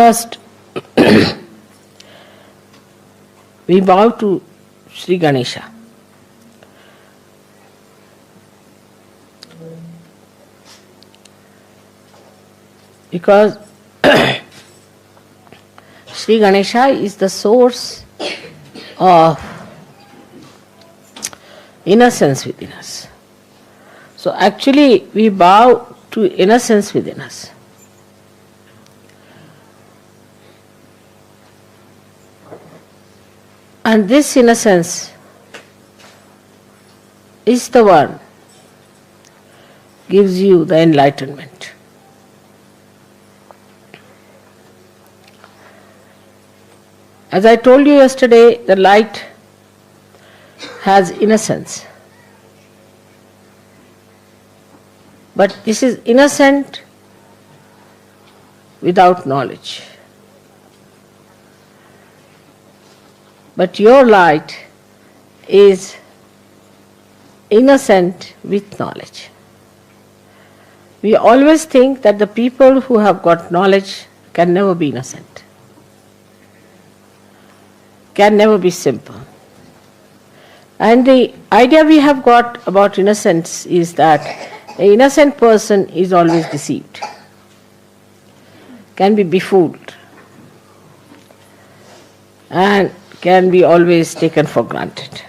First, we bow to Shri Ganesha. Because Shri Ganesha is the source of innocence within us. So actually we bow to innocence within us. And this innocence is the one gives you the enlightenment. As I told you yesterday, the light has innocence. But this is innocent without knowledge. But your light is innocent with knowledge. We always think that the people who have got knowledge can never be innocent, can never be simple. And the idea we have got about innocence is that an innocent person is always deceived, can be befooled, and can be always taken for granted.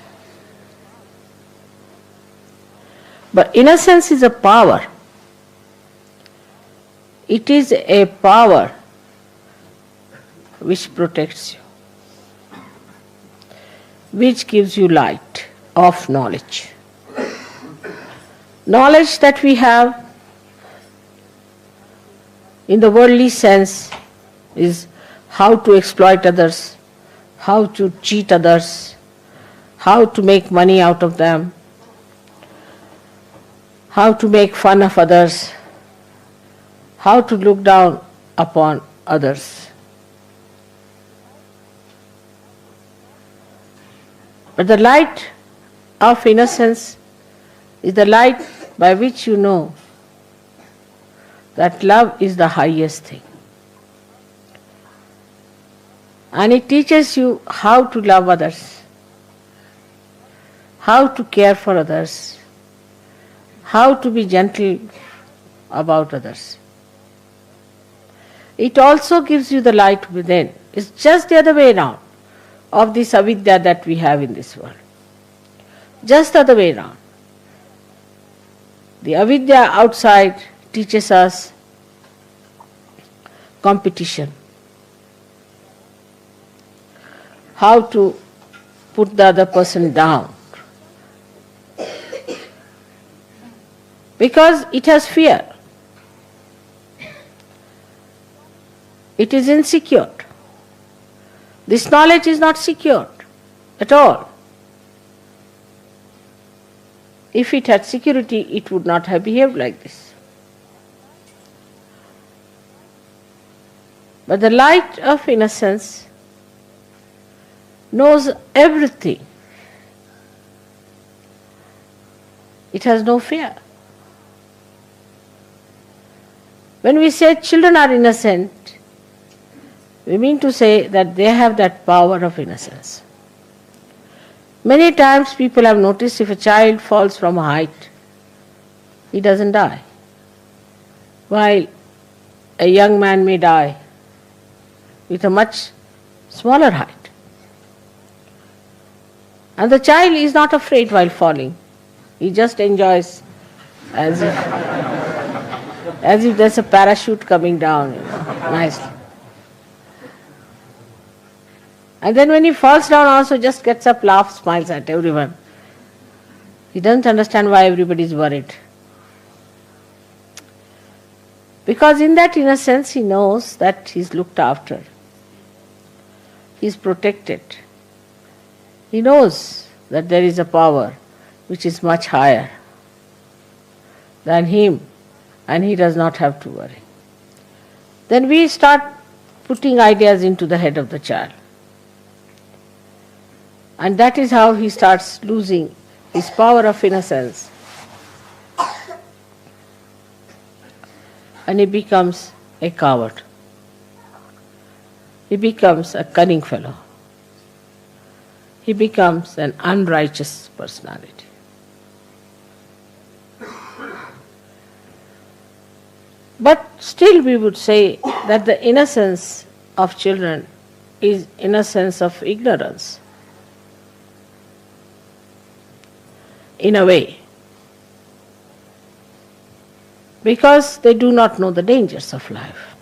But innocence is a power. It is a power which protects you, which gives you light of knowledge. Knowledge that we have in the worldly sense is how to exploit others, how to cheat others, how to make money out of them, how to make fun of others, how to look down upon others. But the light of innocence is the light by which you know that love is the highest thing. And it teaches you how to love others, how to care for others, how to be gentle about others. It also gives you the light within. It's just the other way around of this avidya that we have in this world. Just the other way around. The avidya outside teaches us competition, how to put the other person down, because it has fear. It is insecure. This knowledge is not secure at all. If it had security, it would not have behaved like this. But the light of innocence knows everything. It has no fear. When we say children are innocent, we mean to say that they have that power of innocence. Many times people have noticed if a child falls from a height, he doesn't die, while a young man may die with a much smaller height. And the child is not afraid while falling. He just enjoys as if there's a parachute coming down, nicely. And then when he falls down also just gets up, laughs, smiles at everyone. He doesn't understand why everybody is worried. Because in that innocence he knows that he's looked after. He's protected. He knows that there is a power which is much higher than him, and he does not have to worry. Then we start putting ideas into the head of the child. And that is how he starts losing his power of innocence. And he becomes a coward. he becomes a cunning fellow. He becomes an unrighteous personality. But still we would say that the innocence of children is innocence of ignorance, in a way, because they do not know the dangers of life.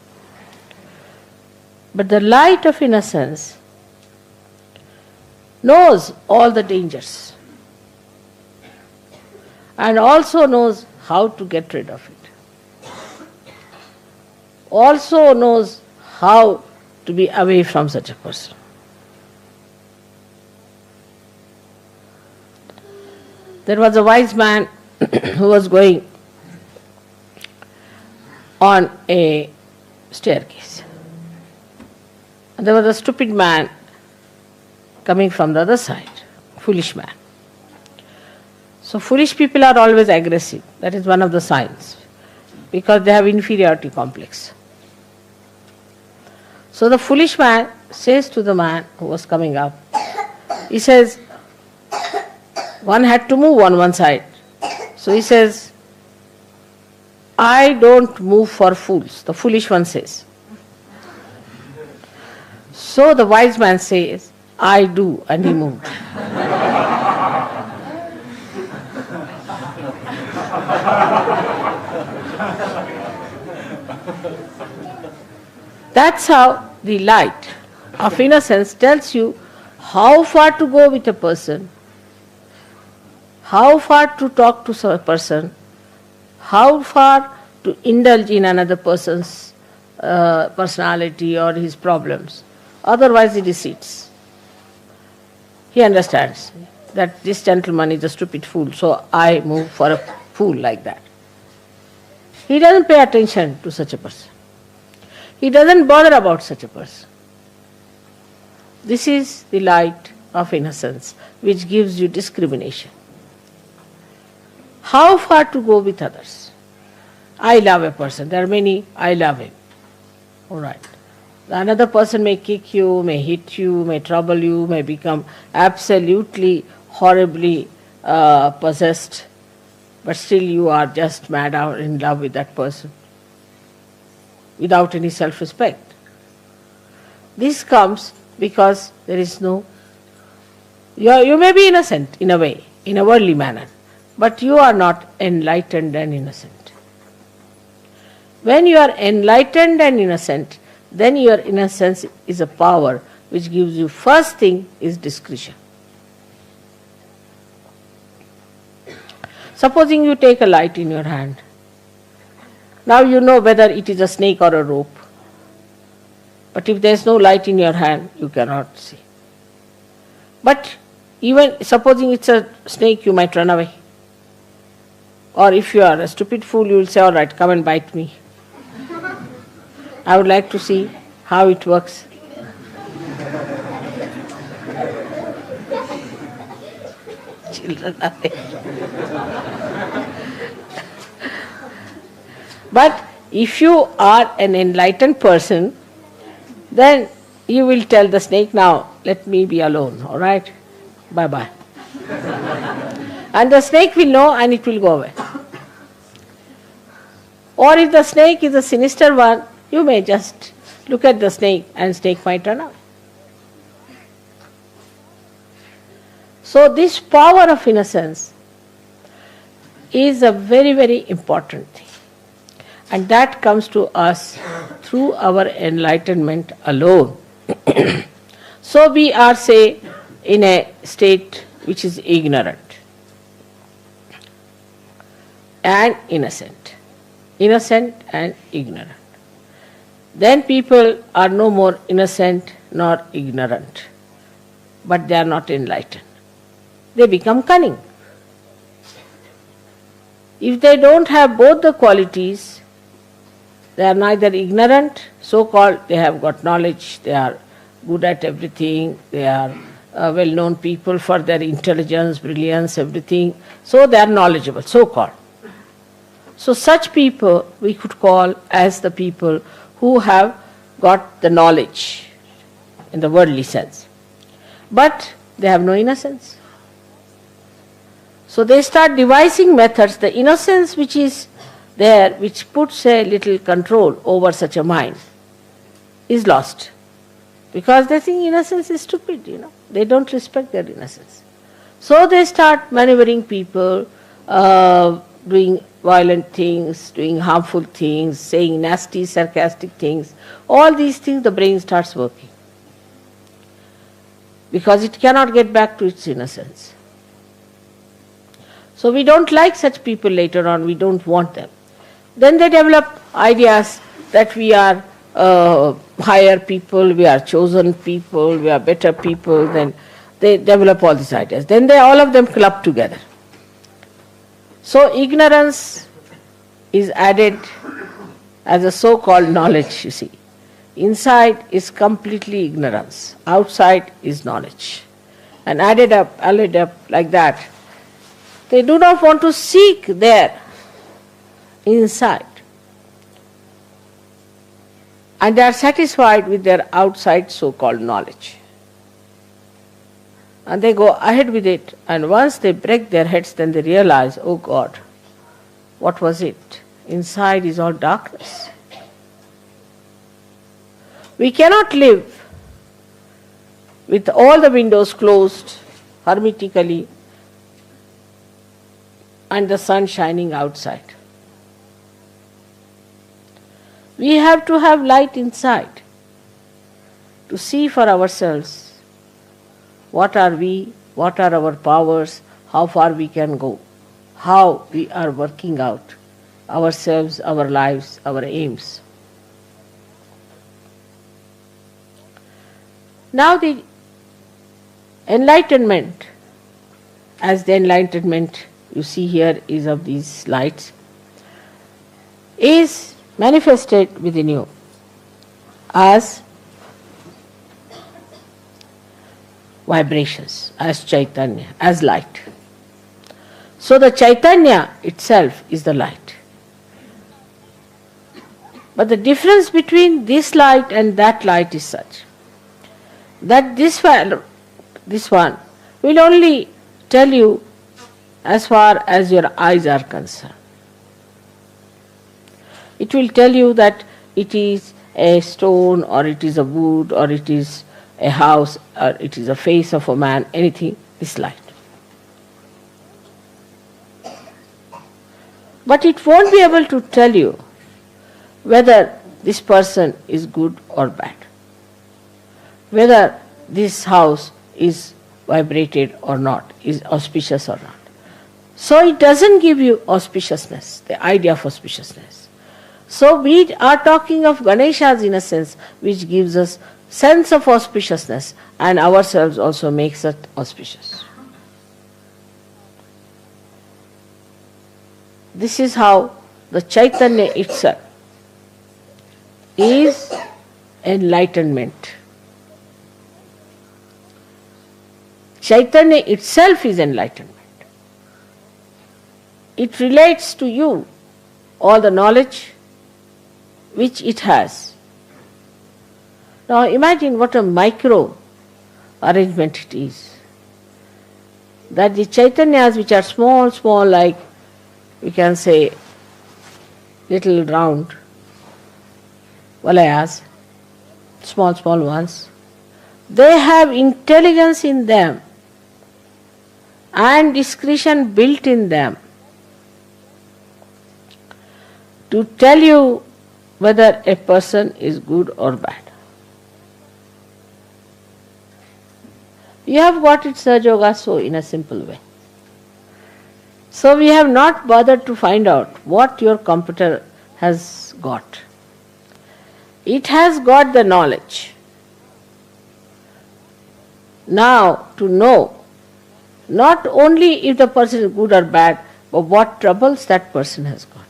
But the light of innocence knows all the dangers and also knows how to get rid of it. Also knows how to be away from such a person. There was a wise man who was going on a staircase. And there was a stupid man coming from the other side, foolish man. So foolish people are always aggressive. That is one of the signs, because they have inferiority complex. So the foolish man says to the man who was coming up, he says, one had to move on one side. So he says, I don't move for fools, the foolish one says. So the wise man says, I do, and he moved. That's how the light of innocence tells you how far to go with a person, how far to talk to a person, how far to indulge in another person's personality or his problems. Otherwise he deceits. He understands that this gentleman is a stupid fool, so I move for a fool like that. He doesn't pay attention to such a person. He doesn't bother about such a person. This is the light of innocence which gives you discrimination. How far to go with others? I love a person. There are many, I love him. All right. Another person may kick you, may hit you, may trouble you, may become absolutely, horribly possessed, but still you are just mad or in love with that person, without any self-respect. This comes because there is no... You may be innocent in a way, in a worldly manner, but you are not enlightened and innocent. When you are enlightened and innocent, then your innocence is a power which gives you, first thing is discretion. Supposing you take a light in your hand. Now you know whether it is a snake or a rope. But if there is no light in your hand, you cannot see. But even supposing it's a snake, you might run away. Or if you are a stupid fool, you will say, all right, come and bite me. I would like to see how it works. Children are there. But if you are an enlightened person, then you will tell the snake, now let me be alone, all right? Bye-bye. And the snake will know and it will go away. Or if the snake is a sinister one, you may just look at the snake and snake might run away. So this power of innocence is a very, very important thing. And that comes to us through our enlightenment alone. So we are, say, in a state which is ignorant and innocent. Innocent and ignorant. Then people are no more innocent nor ignorant, but they are not enlightened. They become cunning. If they don't have both the qualities, they are neither ignorant, so-called, they have got knowledge, they are good at everything, they are well-known people for their intelligence, brilliance, everything, so they are knowledgeable, so-called. So such people we could call as the people who have got the knowledge, in the worldly sense. But they have no innocence. So they start devising methods. The innocence which is there, which puts a little control over such a mind, is lost. Because they think innocence is stupid, They don't respect their innocence. So they start maneuvering people, doing violent things, doing harmful things, saying nasty, sarcastic things. All these things the brain starts working. Because it cannot get back to its innocence. So we don't like such people later on, we don't want them. Then they develop ideas that we are higher people, we are chosen people, we are better people. Then they develop all these ideas. Then all of them club together. So ignorance is added as a so-called knowledge, you see. Inside is completely ignorance. Outside is knowledge. And added up like that. They do not want to seek there inside. And they are satisfied with their outside so-called knowledge. And they go ahead with it. And once they break their heads, then they realize, oh God, what was it? Inside is all darkness. We cannot live with all the windows closed hermetically and the sun shining outside. We have to have light inside to see for ourselves what are we, what are our powers, how far we can go, how we are working out ourselves, our lives, our aims. Now the enlightenment, as the enlightenment you see here is of these lights, is manifested within you as vibrations, as Chaitanya, as light. So the Chaitanya itself is the light. But the difference between this light and that light is such that this one will only tell you as far as your eyes are concerned. It will tell you that it is a stone, or it is a wood, or it is a house, or it is a face of a man, anything, this light. But it won't be able to tell you whether this person is good or bad, whether this house is vibrated or not, is auspicious or not. So it doesn't give you auspiciousness, the idea of auspiciousness. So we are talking of Ganesha's innocence, which gives us sense of auspiciousness, and ourselves also makes it auspicious. This is how the Chaitanya itself is enlightenment. Chaitanya itself is enlightenment. It relates to you all the knowledge which it has. Now imagine what a micro arrangement it is. That the Chaitanyas which are small, like we can say little round valayas, small ones, they have intelligence in them and discretion built in them to tell you whether a person is good or bad. You have got it, Sahajayoga, so in a simple way. So we have not bothered to find out what your computer has got. It has got the knowledge. Now to know not only if the person is good or bad, but what troubles that person has got.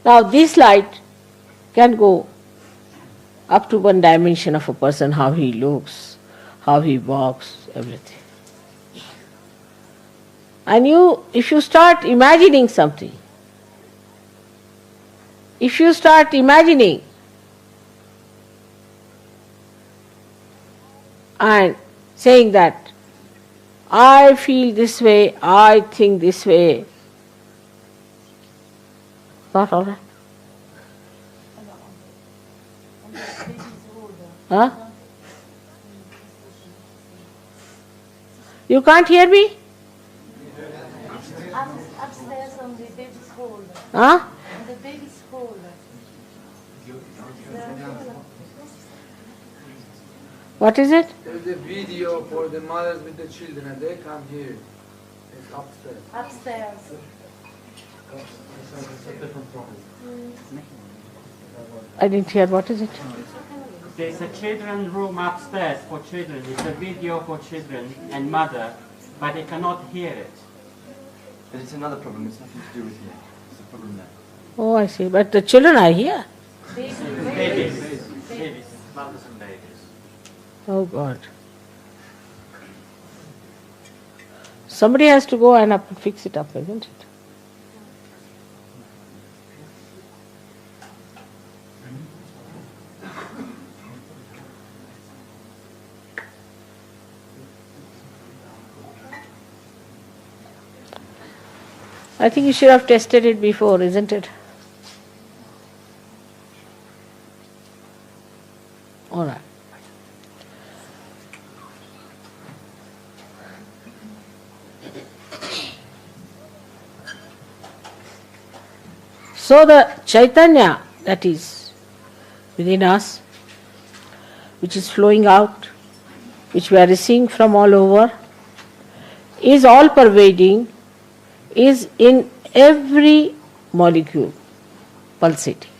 Now this light can go up to one dimension of a person, how he looks, how he walks, everything. And if you start imagining something, if you start imagining and saying that I feel this way, I think this way. Not all right? Huh? You can't hear me? Upstairs on the baby's hall. Huh? On the baby's hall. What is it? There's a video for the mothers with the children and they come here. It's upstairs. Upstairs. I didn't hear. What is it? There's a children's room upstairs for children. It's a video for children and mother, but they cannot hear it. But it's another problem. It's nothing to do with you. It's a problem there. Oh, I see. But the children are here. Babies. Mothers and babies. Oh God. Somebody has to go and fix it up, isn't it? I think you should have tested it before, isn't it? All right. So the Chaitanya that is within us, which is flowing out, which we are receiving from all over, is all pervading, is in every molecule pulsating,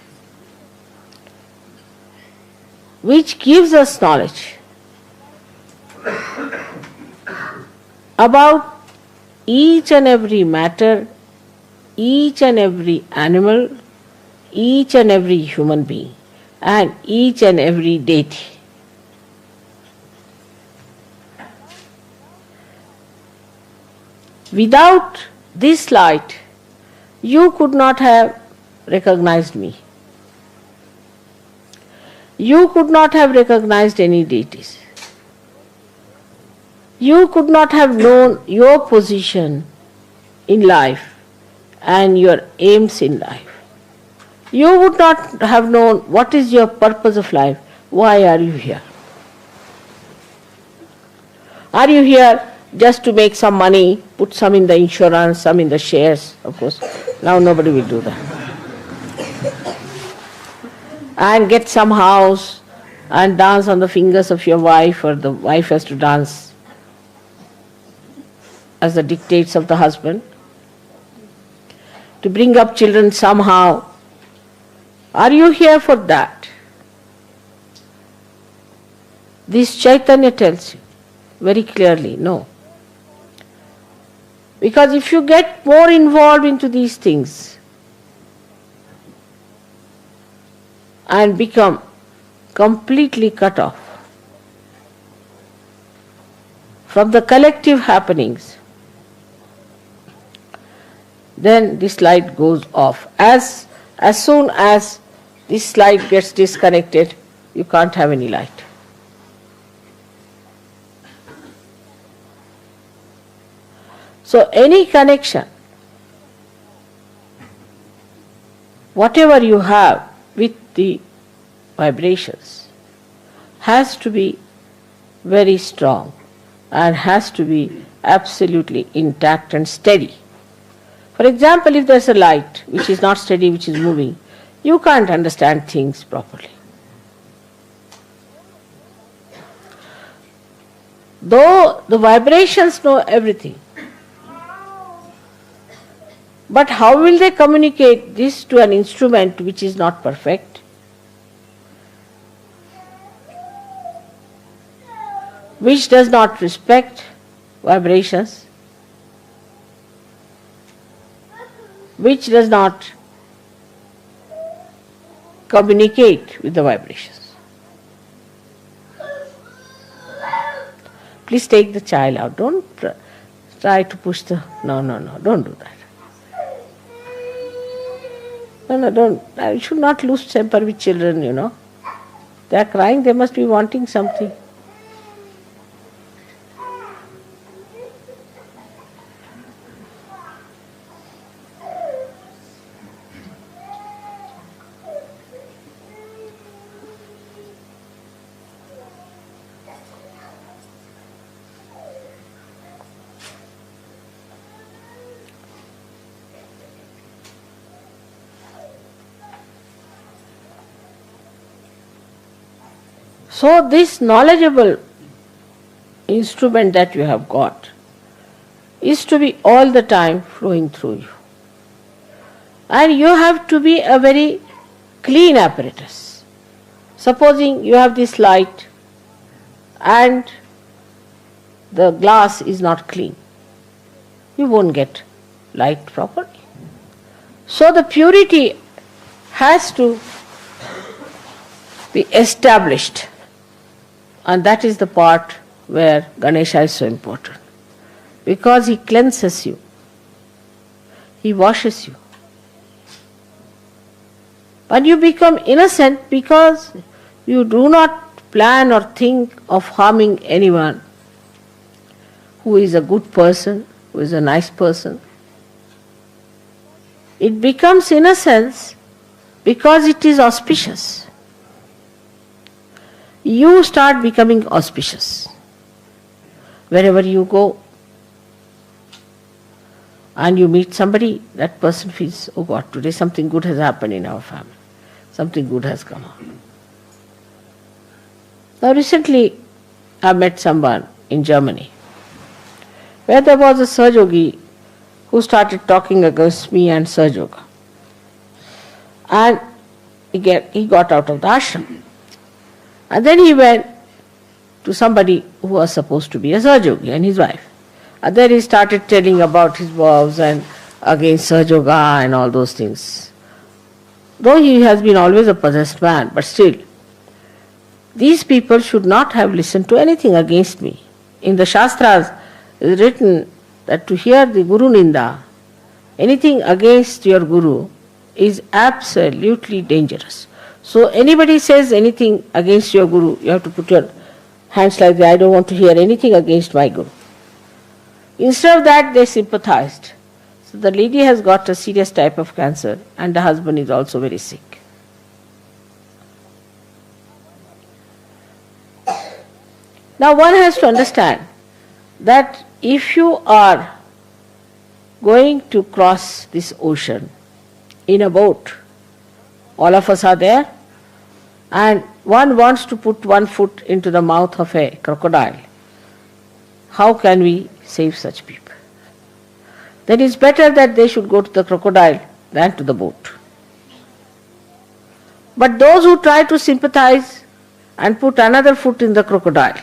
which gives us knowledge about each and every matter, each and every animal, each and every human being, and each and every deity. Without this light, you could not have recognized me. You could not have recognized any deities. You could not have known your position in life and your aims in life. You would not have known what is your purpose of life. Why are you here? Are you here just to make some money, put some in the insurance, some in the shares? Of course, now nobody will do that. And get some house and dance on the fingers of your wife, or the wife has to dance as the dictates of the husband. To bring up children somehow. Are you here for that? This Chaitanya tells you very clearly, no. Because if you get more involved into these things and become completely cut off from the collective happenings, then this light goes off. As soon as this light gets disconnected, you can't have any light. So any connection, whatever you have with the vibrations, has to be very strong and has to be absolutely intact and steady. For example, if there's a light which is not steady, which is moving, you can't understand things properly. Though the vibrations know everything, but how will they communicate this to an instrument which is not perfect? Which does not respect vibrations, which does not communicate with the vibrations. Please take the child out. Don't try to push the... No, don't do that. No, don't. You should not lose temper with children, They are crying, they must be wanting something. So this knowledgeable instrument that you have got is to be all the time flowing through you. And you have to be a very clean apparatus. Supposing you have this light and the glass is not clean, you won't get light properly. So the purity has to be established, and that is the part where Ganesha is so important, because he cleanses you, he washes you. But you become innocent because you do not plan or think of harming anyone who is a good person, who is a nice person. It becomes innocence because it is auspicious. You start becoming auspicious. Wherever you go and you meet somebody, that person feels, oh God, today something good has happened in our family. Something good has come out. Now recently I met someone in Germany where there was a Sahajayogi who started talking against me and Sahajayoga. And he got out of the ashram. And then he went to somebody who was supposed to be a Sahajayogi and his wife. And then he started telling about his vows and against Sahajayoga and all those things. Though he has been always a possessed man, but still, these people should not have listened to anything against me. In the Shastras it is written that to hear the Guru Ninda, anything against your Guru, is absolutely dangerous. So anybody says anything against your Guru, you have to put your hands like that, I don't want to hear anything against my Guru. Instead of that, they sympathized. So the lady has got a serious type of cancer and the husband is also very sick. Now one has to understand that if you are going to cross this ocean in a boat, all of us are there, and one wants to put one foot into the mouth of a crocodile, how can we save such people? Then it's better that they should go to the crocodile than to the boat. But those who try to sympathize and put another foot in the crocodile,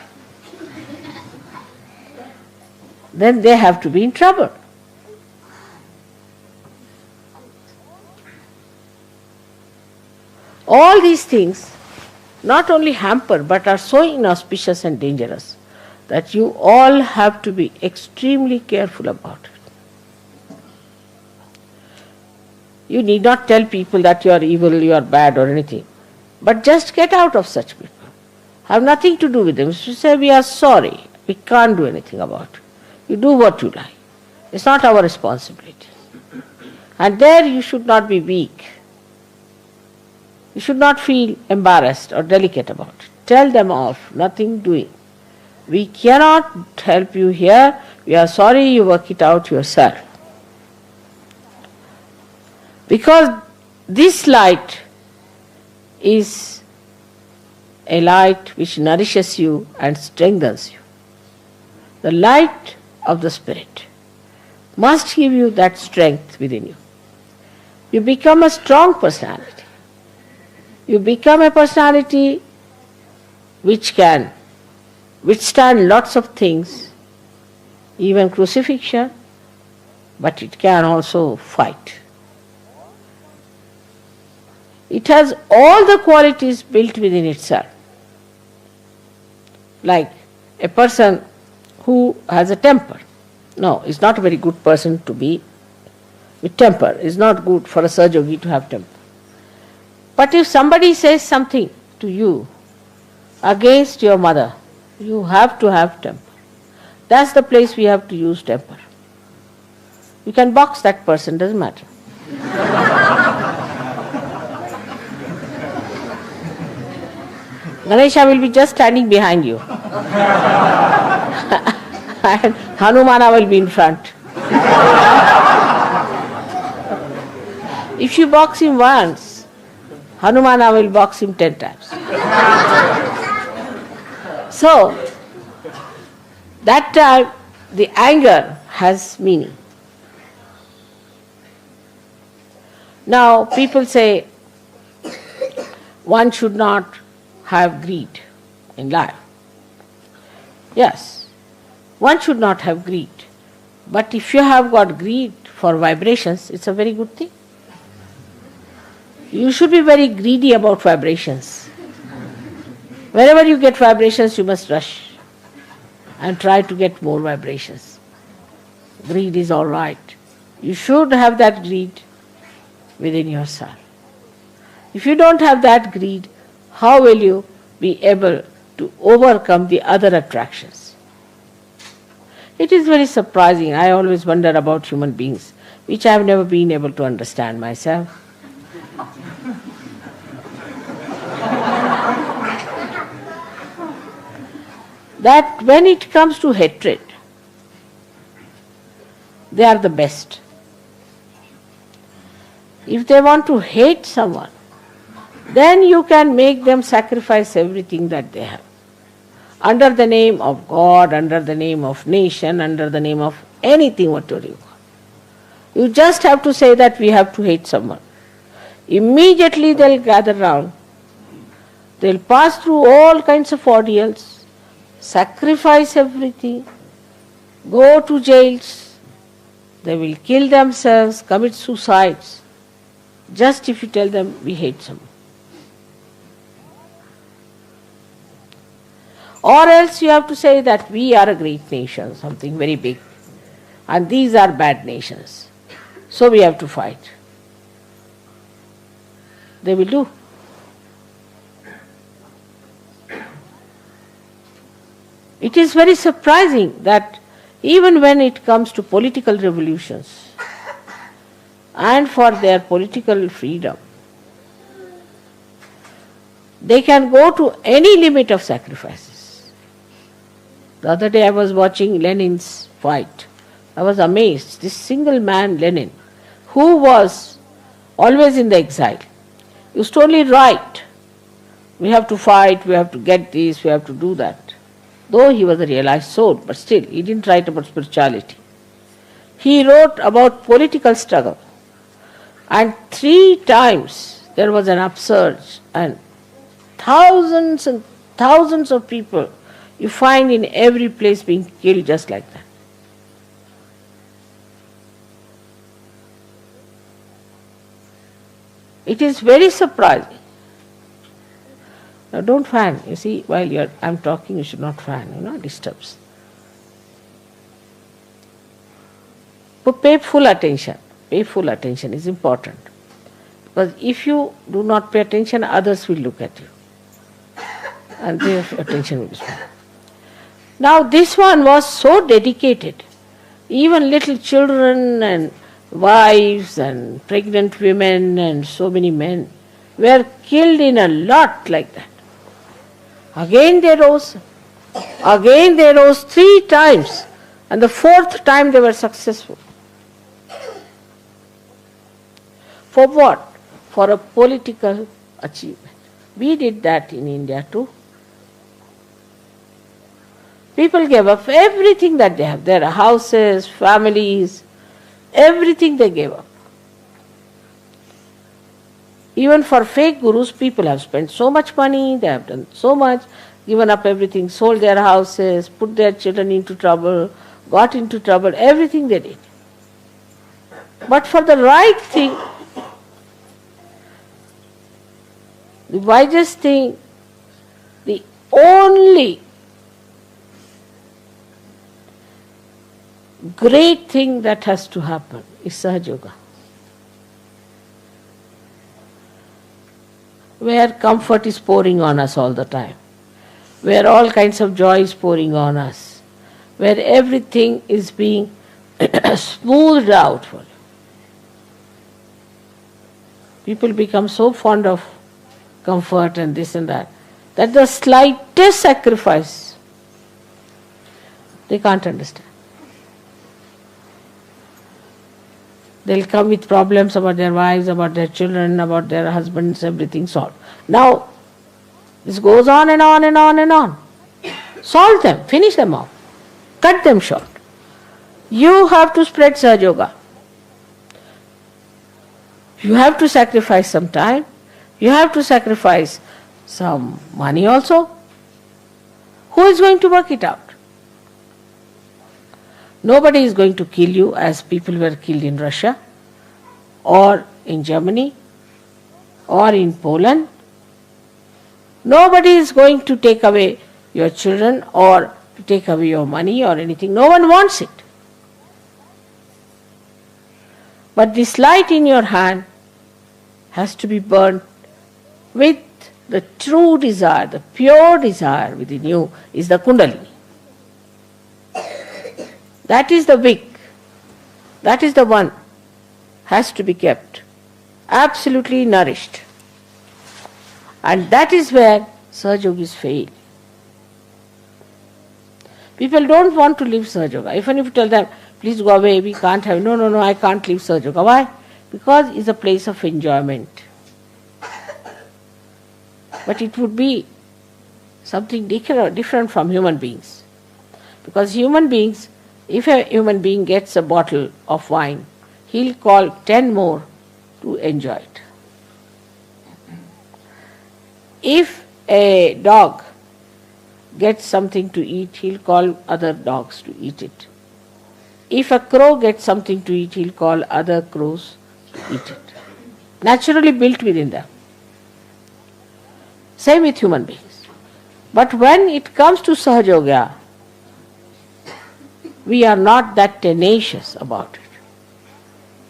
then they have to be in trouble. All these things not only hamper but are so inauspicious and dangerous that you all have to be extremely careful about it. You need not tell people that you are evil, you are bad or anything, but just get out of such people. Have nothing to do with them. You say, we are sorry, we can't do anything about it. You do what you like. It's not our responsibility. And there you should not be weak. You should not feel embarrassed or delicate about it. Tell them off, nothing doing. We cannot help you here. We are sorry, you work it out yourself. Because this light is a light which nourishes you and strengthens you. The light of the Spirit must give you that strength within you. You become a strong personality. You become a personality which can withstand lots of things, even crucifixion, but it can also fight. It has all the qualities built within itself. Like a person who has a temper. No, it's not a very good person to be with temper. It's not good for a Sahajayogi to have temper. But if somebody says something to you against your mother, you have to have temper. That's the place we have to use temper. You can box that person, doesn't matter. Ganesha will be just standing behind you. And Hanumana will be in front. If you box him once, Hanumana will box him 10 times. So, that time the anger has meaning. Now, people say one should not have greed in life. Yes, one should not have greed. But if you have got greed for vibrations, it's a very good thing. You should be very greedy about vibrations. Wherever you get vibrations, you must rush and try to get more vibrations. Greed is all right. You should have that greed within yourself. If you don't have that greed, how will you be able to overcome the other attractions? It is very surprising. I always wonder about human beings, which I have never been able to understand myself. That when it comes to hatred, they are the best. If they want to hate someone, then you can make them sacrifice everything that they have. Under the name of God, under the name of nation, under the name of anything, whatever you call. You just have to say that we have to hate someone. Immediately they'll gather round. They'll pass through all kinds of ordeals, sacrifice everything, go to jails. They will kill themselves, commit suicides, just if you tell them we hate someone. Or else you have to say that we are a great nation, something very big, and these are bad nations. So we have to fight. They will do. It is very surprising that even when it comes to political revolutions and for their political freedom, they can go to any limit of sacrifices. The other day I was watching Lenin's fight. I was amazed. This single man, Lenin, who was always in the exile, used to only write, we have to fight, we have to get this, we have to do that. Though he was a realized soul, but still, he didn't write about spirituality. He wrote about political struggle. And 3 times there was an upsurge, and thousands of people you find in every place being killed just like that. It is very surprising. Now don't fan. You see, while I'm talking, you should not fan. It disturbs. But pay full attention. Pay full attention is important. Because if you do not pay attention, others will look at you. And their attention will be spent. Now this one was so dedicated. Even little children and wives and pregnant women and so many men were killed in a lot like that. Again they rose. Again they rose 3 times. And the 4th time they were successful. For what? For a political achievement. We did that in India too. People gave up everything that they have. Their houses, families, everything they gave up. Even for fake gurus, people have spent so much money, they have done so much, given up everything, sold their houses, put their children into trouble, got into trouble, everything they did. But for the right thing, the wisest thing, the only great thing that has to happen is Sahajayoga. Where comfort is pouring on us all the time, where all kinds of joy is pouring on us, where everything is being smoothed out for you. People become so fond of comfort and this and that the slightest sacrifice they can't understand. They'll come with problems about their wives, about their children, about their husbands, everything solved. Now, this goes on and on and on and on. Solve them, finish them off, cut them short. You have to spread Sahajayoga. You have to sacrifice some time. You have to sacrifice some money also. Who is going to work it out? Nobody is going to kill you as people were killed in Russia or in Germany or in Poland. Nobody is going to take away your children or to take away your money or anything. No one wants it. But this light in your hand has to be burnt with the true desire, the pure desire within you is the Kundalini. That is the wick. That is the one has to be kept absolutely nourished. And that is where Sahajyogis fail. People don't want to leave Sahajayoga. Even if you tell them, please go away, we can't have, no, I can't leave Sahajayoga. Why? Because it's a place of enjoyment. But it would be something different from human beings. Because human beings, if a human being gets a bottle of wine, he'll call 10 more to enjoy it. If a dog gets something to eat, he'll call other dogs to eat it. If a crow gets something to eat, he'll call other crows to eat it. Naturally built within them. Same with human beings. But when it comes to Sahajayoga, we are not that tenacious about it.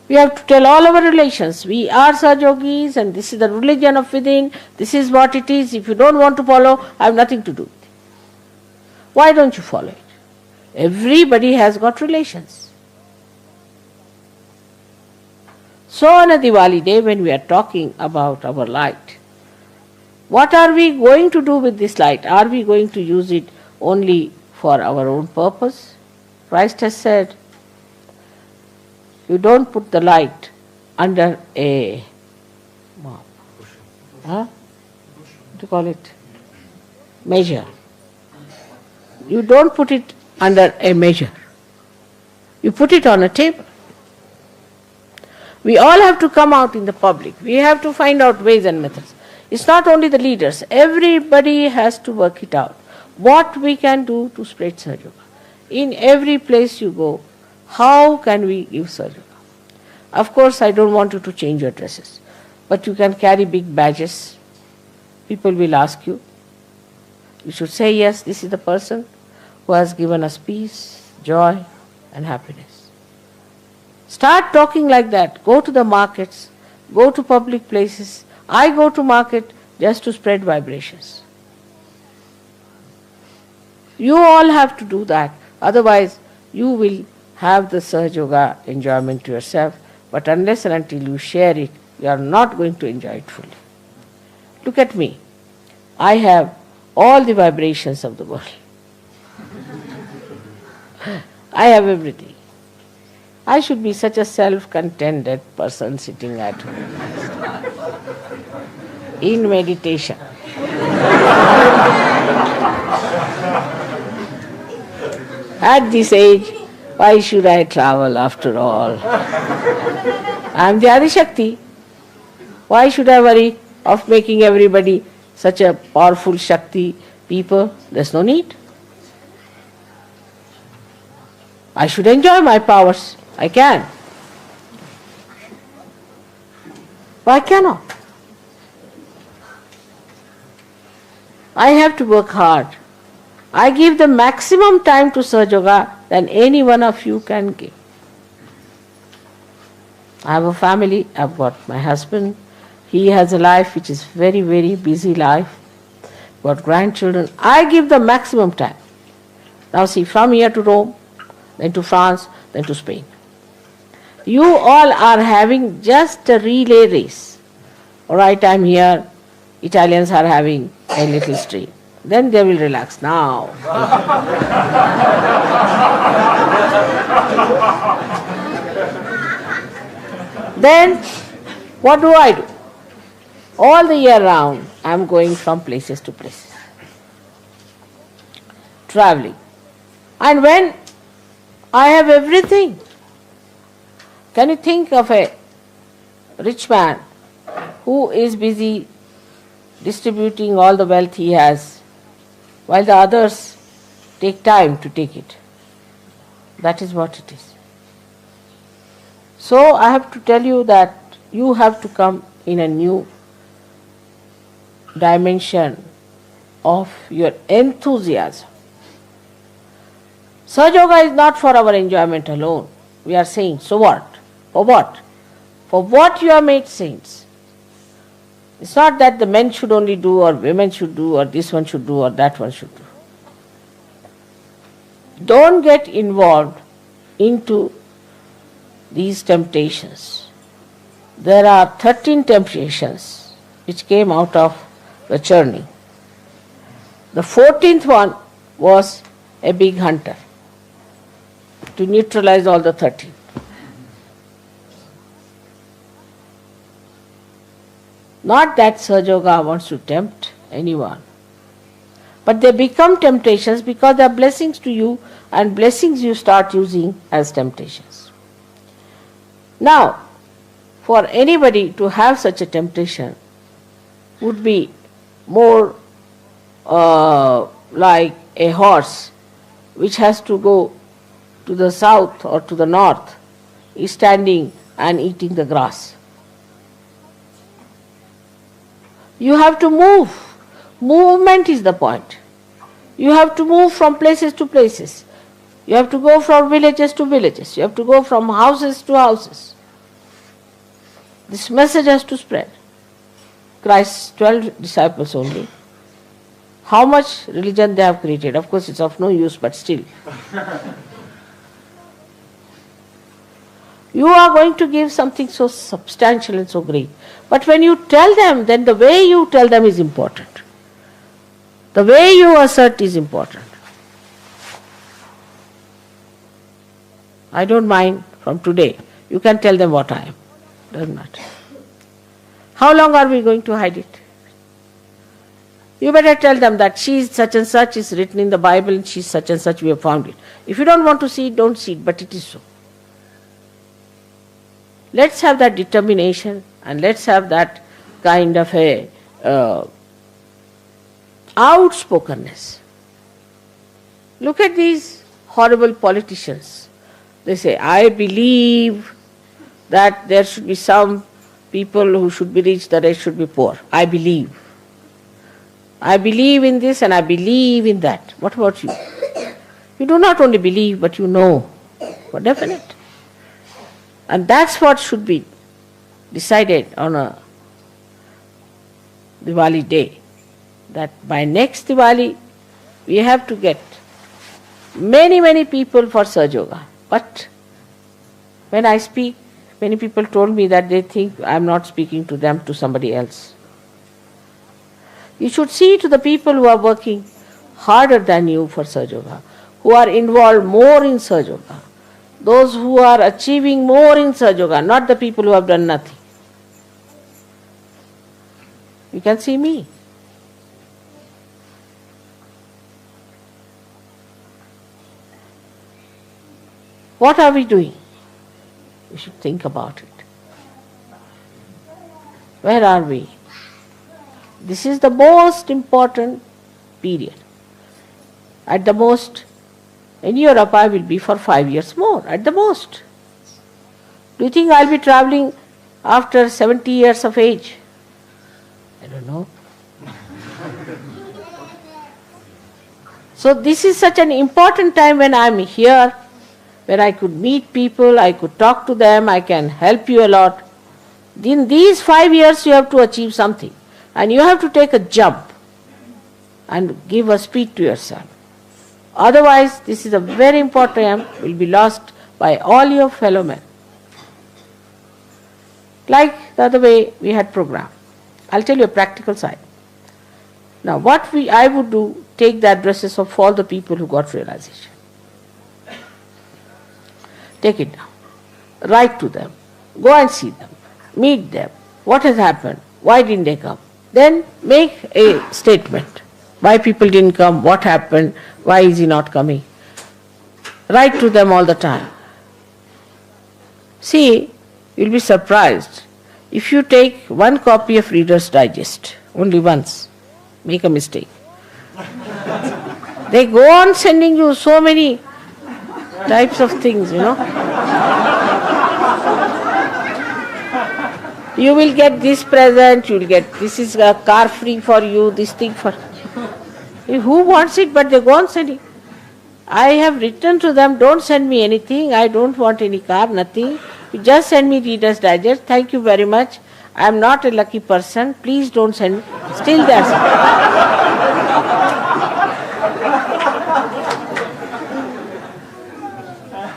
We have to tell all our relations, we are Sahajyogis and this is the religion of within, this is what it is. If you don't want to follow, I have nothing to do with it. Why don't you follow it? Everybody has got relations. So on a Diwali day when we are talking about our light, what are we going to do with this light? Are we going to use it only for our own purpose? Christ has said, you don't put the light under a what do you call it? Measure. You don't put it under a measure. You put it on a table. We all have to come out in the public. We have to find out ways and methods. It's not only the leaders. Everybody has to work it out. What we can do to spread Sahajayoga. In every place you go, how can we give Sahajayoga? Of course, I don't want you to change your dresses. But you can carry big badges. People will ask you. You should say, yes, this is the person who has given us peace, joy and happiness. Start talking like that. Go to the markets. Go to public places. I go to market just to spread vibrations. You all have to do that. Otherwise, you will have the Sahajayoga enjoyment to yourself. But unless and until you share it, you are not going to enjoy it fully. Look at me. I have all the vibrations of the world. I have everything. I should be such a self-contented person sitting at home in meditation. At this age, why should I travel after all? I am the Adi Shakti. Why should I worry of making everybody such a powerful Shakti people? There's no need. I should enjoy my powers. I can. Why cannot? I have to work hard. I give the maximum time to Sahajayoga than any one of you can give. I have a family, I've got my husband. He has a life which is very, very busy life. Got grandchildren. I give the maximum time. Now see, from here to Rome, then to France, then to Spain. You all are having just a relay race. All right, I'm here. Italians are having a little stream. Then they will relax. Now. Then, what do? All the year round, I am going from places to places. traveling. And when I have everything, can you think of a rich man who is busy distributing all the wealth he has, while the others take time to take it? That is what it is. So I have to tell you that you have to come in a new dimension of your enthusiasm. Sahajayoga is not for our enjoyment alone. We are saying, so what? For what? For what you are made saints. It's not that the men should only do, or women should do, or this one should do, or that one should do. Don't get involved into these temptations. There are 13 temptations which came out of the journey. The 14th one was a big hunter to neutralize all the 13. Not that Sahajayoga wants to tempt anyone, but they become temptations because they are blessings to you, and blessings you start using as temptations. Now, for anybody to have such a temptation would be more like a horse which has to go to the south or to the north, is standing and eating the grass. You have to move. Movement is the point. You have to move from places to places. You have to go from villages to villages. You have to go from houses to houses. This message has to spread. Christ's 12 disciples only. How much religion they have created. Of course, it's of no use, but still. You are going to give something so substantial and so great. But when you tell them, then the way you tell them is important. The way you assert is important. I don't mind from today. You can tell them what I am. Doesn't matter. How long are we going to hide it? You better tell them that she is such and such, is written in the Bible, and she is such and such, we have found it. If you don't want to see it, don't see it, but it is so. Let's have that determination, and let's have that kind of a outspokenness. Look at these horrible politicians. They say, I believe that there should be some people who should be rich, the rest should be poor. I believe. I believe in this and I believe in that. What about you? You do not only believe, but you know for definite. And that's what should be decided on a Diwali day. That by next Diwali, we have to get many people for Sahajayoga. But when I speak, many people told me that they think I am not speaking to them, to somebody else. You should see to the people who are working harder than you for Sahajayoga, who are involved more in Sahajayoga, those who are achieving more in Sahajayoga, not the people who have done nothing. You can see me. What are we doing? We should think about it. Where are we? This is the most important period. At the most, in Europe I will be for 5 years more, at the most. Do you think I will be traveling after 70 years of age? I don't know. So this is such an important time when I am here, where I could meet people, I could talk to them, I can help you a lot. In these 5 years you have to achieve something. And you have to take a jump and give a speed to yourself. Otherwise, this is a very important time, will be lost by all your fellow men. Like the other way we had programmed. I'll tell you a practical side. Now what I would do, take the addresses of all the people who got realization. Take it down. Write to them. Go and see them. Meet them. What has happened? Why didn't they come? Then make a statement Why people didn't come, what happened, why is he not coming. Write to them all the time. See, you'll be surprised. If you take one copy of Reader's Digest, only once, make a mistake. They go on sending you so many types of things, You will get this present, you will get, this is a car free for you, this thing for you. Who wants it, but they go on sending. I have written to them, don't send me anything, I don't want any car, nothing. You just send me Reader's Digest, thank you very much. I am not a lucky person, please don't send me. Still that's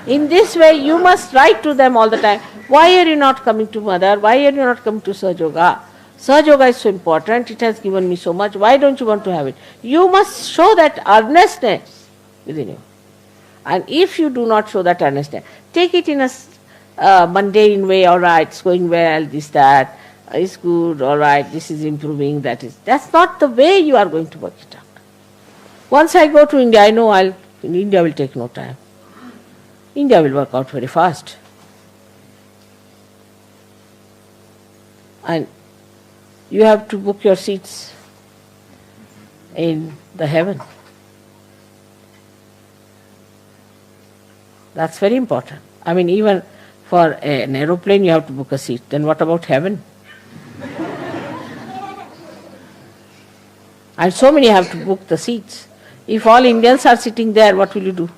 In this way, you must write to them all the time. Why are you not coming to Mother? Why are you not coming to Sahajayoga? Sahajayoga is so important, it has given me so much, why don't you want to have it? You must show that earnestness within you. And if you do not show that earnestness, take it in a mundane way, all right, it's going well, this, that, it's good, all right, this is improving, that is. That's not the way you are going to work it out. Once I go to India, I know in India will take no time. India will work out very fast. And you have to book your seats in the heaven. That's very important. I mean, even for an aeroplane you have to book a seat. Then what about heaven? And so many have to book the seats. If all Indians are sitting there, what will you do?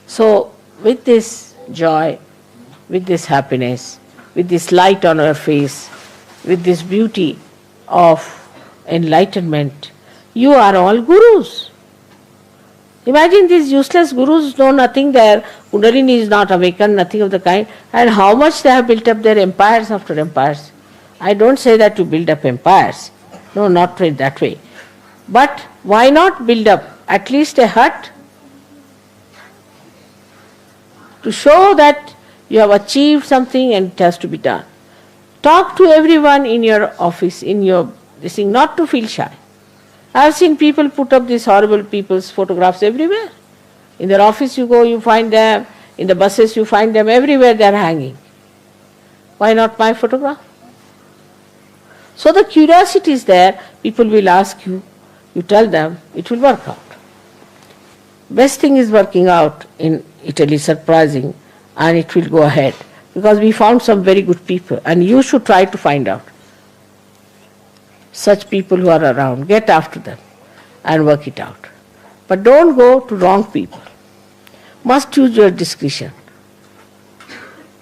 So, with this joy, with this happiness, with this light on our face, with this beauty of enlightenment, you are all gurus. Imagine these useless gurus know nothing, their Kundalini is not awakened, nothing of the kind, and how much they have built up their empires after empires. I don't say that to build up empires. No, not in that way. But why not build up at least a hut to show that you have achieved something and it has to be done. Talk to everyone in your office, in your this thing, not to feel shy. I have seen people put up these horrible people's photographs everywhere. In their office you go, you find them. In the buses you find them. Everywhere they are hanging. Why not my photograph? So the curiosity is there. People will ask you. You tell them, it will work out. Best thing is working out in Italy, surprising, and it will go ahead. Because we found some very good people, and you should try to find out such people who are around. Get after them and work it out. But don't go to wrong people. Must use your discretion.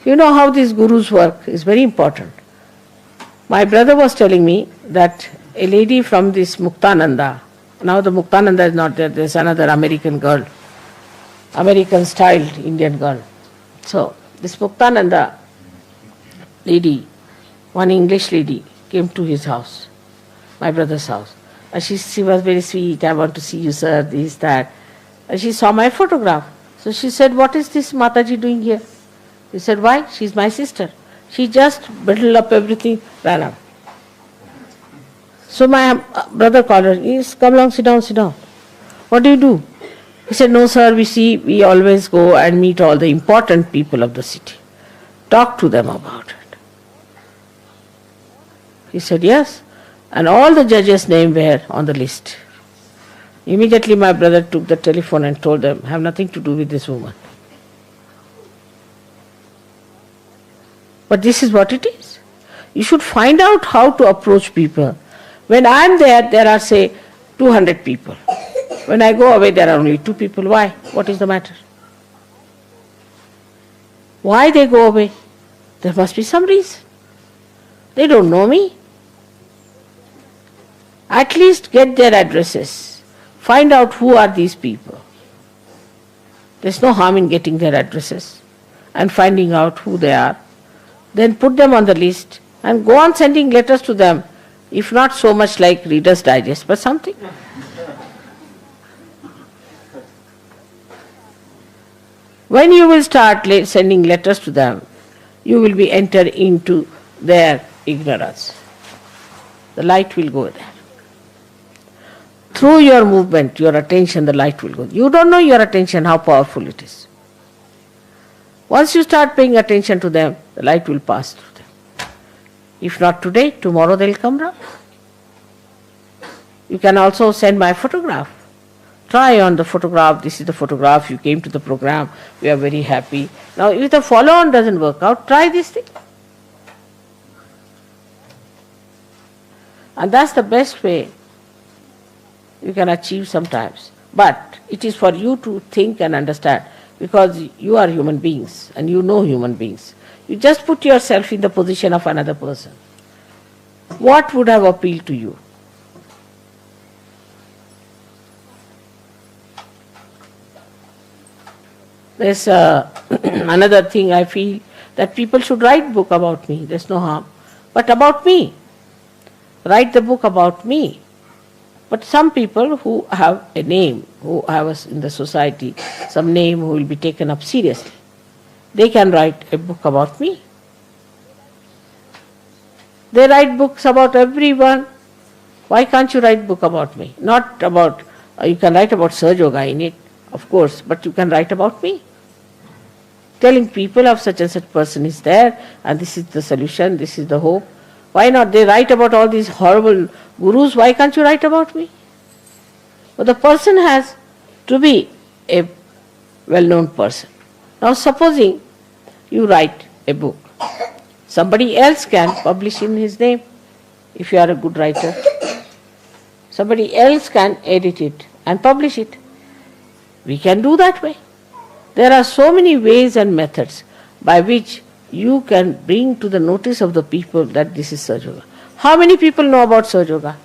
You know how these gurus work is very important. My brother was telling me that a lady from this Muktananda, now the Muktananda is not there, there's another American girl, American styled Indian girl. So this Muktananda lady, one English lady, came to his house, my brother's house. And she was very sweet, I want to see you sir, this, that. And she saw my photograph. So she said, what is this Mataji doing here? He said, why? She's my sister. She just brittled up everything, ran up. So my brother called her, he said, come along, sit down, sit down. What do you do? He said, no sir, we always go and meet all the important people of the city. Talk to them about it. He said, yes. And all the judges' names were on the list. Immediately my brother took the telephone and told them, have nothing to do with this woman. But this is what it is. You should find out how to approach people. When I am there, there are say 200 people. When I go away, there are only 2 people. Why? What is the matter? Why they go away? There must be some reason. They don't know me. At least get their addresses. Find out who are these people. There's no harm in getting their addresses and finding out who they are. Then put them on the list and go on sending letters to them, if not so much like Reader's Digest, but something. When you will start sending letters to them, you will be entered into their ignorance. The light will go there. Through your movement, your attention, the light will go. You don't know your attention, how powerful it is. Once you start paying attention to them, the light will pass through them. If not today, tomorrow they'll come round. You can also send my photograph. Try on the photograph. This is the photograph. You came to the program. We are very happy. Now, if the follow-on doesn't work out, try this thing. And that's the best way you can achieve sometimes. But it is for you to think and understand, because you are human beings and you know human beings. You just put yourself in the position of another person. What would have appealed to you? There's another thing I feel, that people should write book about me. There's no harm. But about me. Write the book about me. But some people who have a name, who have in the society some name, who will be taken up seriously, they can write a book about me. They write books about everyone. Why can't you write book about me? Not about, you can write about Sahajayoga in it, of course, but you can write about me. Telling people of such and such person is there, and this is the solution, this is the hope. Why not? They write about all these horrible gurus, why can't you write about me? But the person has to be a well-known person. Now supposing you write a book, somebody else can publish in his name, if you are a good writer. Somebody else can edit it and publish it. We can do that way. There are so many ways and methods by which you can bring to the notice of the people that this is Sahajayoga. How many people know about Sahajayoga?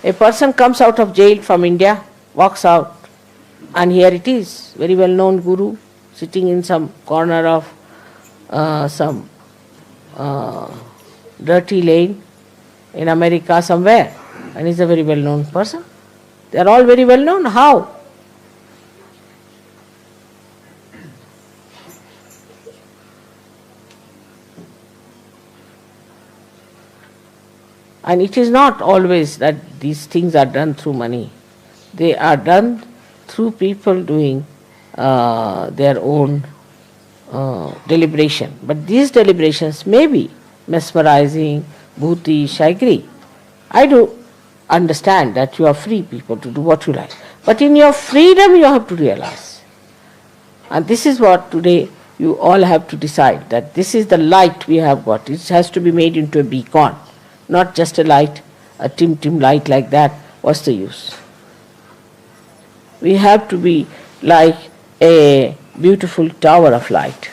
A person comes out of jail from India, walks out, and here it is, very well-known guru, sitting in some corner of some dirty lane in America somewhere, and he's a very well-known person. They are all very well-known. How? And it is not always that these things are done through money. They are done through people doing their own deliberation. But these deliberations may be mesmerizing, bhutish, I agree. I do understand that you are free people to do what you like. But in your freedom you have to realize. And this is what today you all have to decide, that this is the light we have got. It has to be made into a beacon. Not just a light, a dim light like that. What's the use? We have to be like a beautiful tower of light,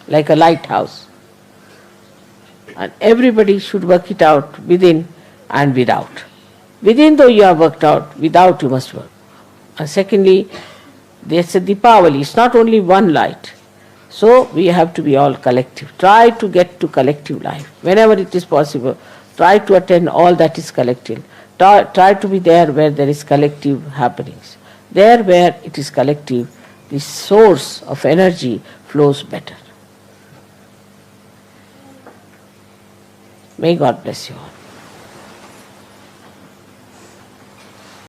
like a lighthouse. And everybody should work it out within and without. Within, though you have worked out, without you must work. And secondly, there's a Deepavali. It's not only one light. So we have to be all collective. Try to get to collective life. Whenever it is possible, try to attend all that is collective. Try to be there where there is collective happenings. There where it is collective, the source of energy flows better. May God bless you all.